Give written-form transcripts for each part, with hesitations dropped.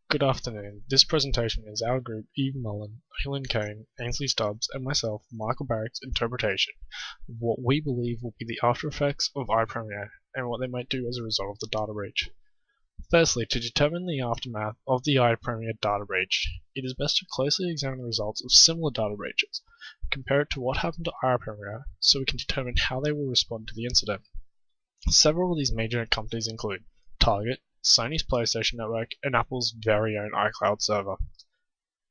Good afternoon. This presentation is our group, Eve Mullen, Helen Kane, Ainsley Stubbs, and myself, Michael Barrick's interpretation of what we believe will be the after effects of iPremier and what they might do as a result of the data breach. Firstly, to determine the aftermath of the iPremier data breach, it is best to closely examine the results of similar data breaches, compare it to what happened to iPremier so we can determine how they will respond to the incident. Several of these major companies include Target, Sony's PlayStation Network, and Apple's very own iCloud server.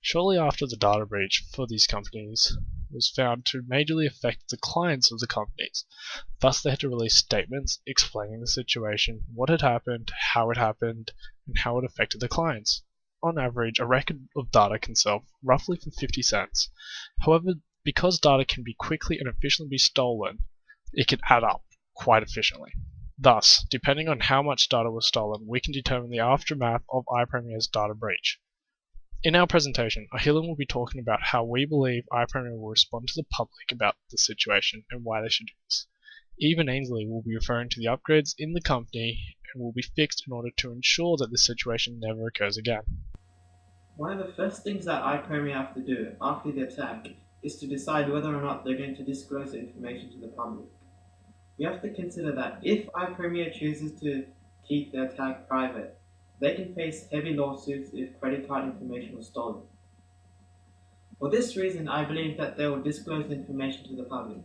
Shortly after the data breach for these companies was found to majorly affect the clients of the companies. Thus they had to release statements explaining the situation, what had happened, how it happened, and how it affected the clients. On average, a record of data can sell roughly for 50 cents. However, because data can be quickly and efficiently be stolen, it can add up quite efficiently. Thus, depending on how much data was stolen, we can determine the aftermath of iPremier's data breach. In our presentation, Ahilin will be talking about how we believe iPremier will respond to the public about the situation and why they should do this. Eve and Ainsley will be referring to the upgrades in the company and will be fixed in order to ensure that this situation never occurs again. One of the first things that iPremier have to do after the attack is to decide whether or not they're going to disclose the information to the public. We have to consider that if iPremier chooses to keep the attack private, they can face heavy lawsuits if credit card information was stolen. For this reason, I believe that they will disclose the information to the public.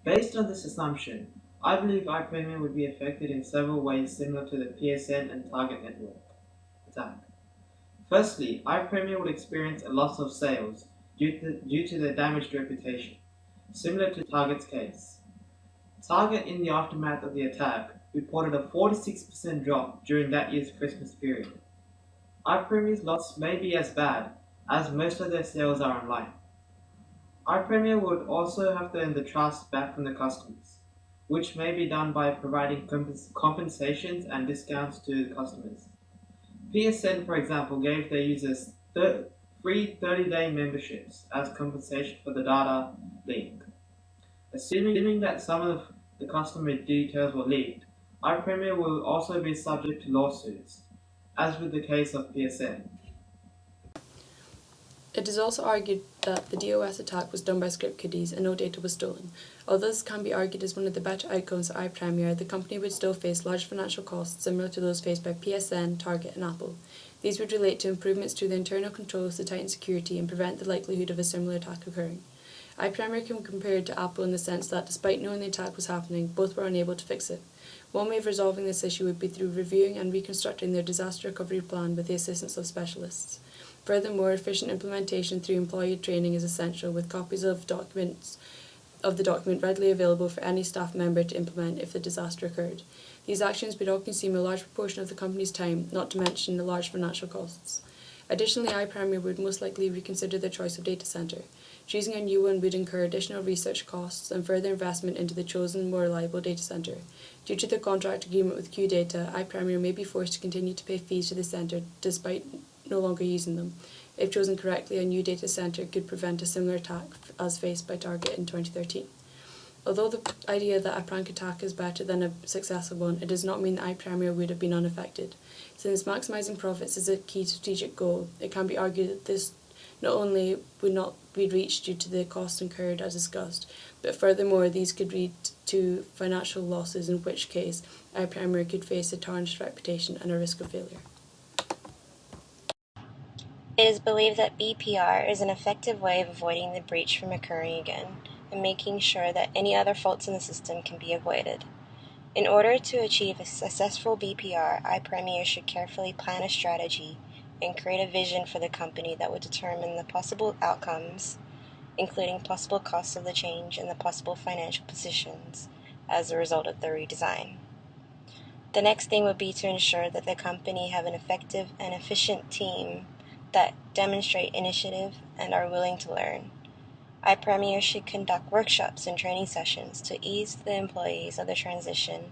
Based on this assumption, I believe iPremier would be affected in several ways similar to the PSN and Target network attack. Firstly, iPremier will experience a loss of sales due to their damaged reputation, similar to Target's case. Target, in the aftermath of the attack, reported a 46% drop during that year's Christmas period. iPremier's loss may be as bad, as most of their sales are online. iPremier would also have to earn the trust back from the customers, which may be done by providing compensations and discounts to the customers. PSN, for example, gave their users free 30-day memberships as compensation for the data leak. Assuming that some of the customer details were leaked, iPremier will also be subject to lawsuits, as with the case of PSN. It is also argued that the DOS attack was done by script kiddies and no data was stolen. Although this can be argued as one of the better outcomes of iPremier, the company would still face large financial costs similar to those faced by PSN, Target, and Apple. These would relate to improvements to the internal controls to tighten security and prevent the likelihood of a similar attack occurring. iPremier can be compared to Apple in the sense that despite knowing the attack was happening, both were unable to fix it. One way of resolving this issue would be through reviewing and reconstructing their disaster recovery plan with the assistance of specialists. Furthermore, efficient implementation through employee training is essential, with copies of the document readily available for any staff member to implement if the disaster occurred. These actions would all consume a large proportion of the company's time, not to mention the large financial costs. Additionally, iPremier would most likely reconsider their choice of data center. Choosing a new one would incur additional research costs and further investment into the chosen, more reliable data center. Due to the contract agreement with QData, iPremier may be forced to continue to pay fees to the center despite no longer using them. If chosen correctly, a new data center could prevent a similar attack as faced by Target in 2013. Although the idea that a prank attack is better than a successful one, it does not mean that iPremier would have been unaffected. Since maximizing profits is a key strategic goal, it can be argued that this not only would not be reached due to the costs incurred as discussed, but furthermore these could lead to financial losses, in which case iPremier could face a tarnished reputation and a risk of failure. It is believed that BPR is an effective way of avoiding the breach from occurring again and making sure that any other faults in the system can be avoided. In order to achieve a successful BPR, iPremier should carefully plan a strategy and create a vision for the company that would determine the possible outcomes, including possible costs of the change and the possible financial positions as a result of the redesign. The next thing would be to ensure that the company have an effective and efficient team that demonstrate initiative and are willing to learn. iPremier should conduct workshops and training sessions to ease the employees of the transition,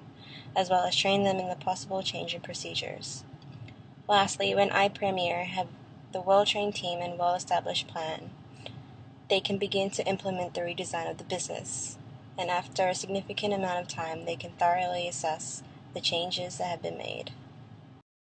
as well as train them in the possible change in procedures. Lastly, when iPremier have the well-trained team and well-established plan, they can begin to implement the redesign of the business, and after a significant amount of time, they can thoroughly assess the changes that have been made.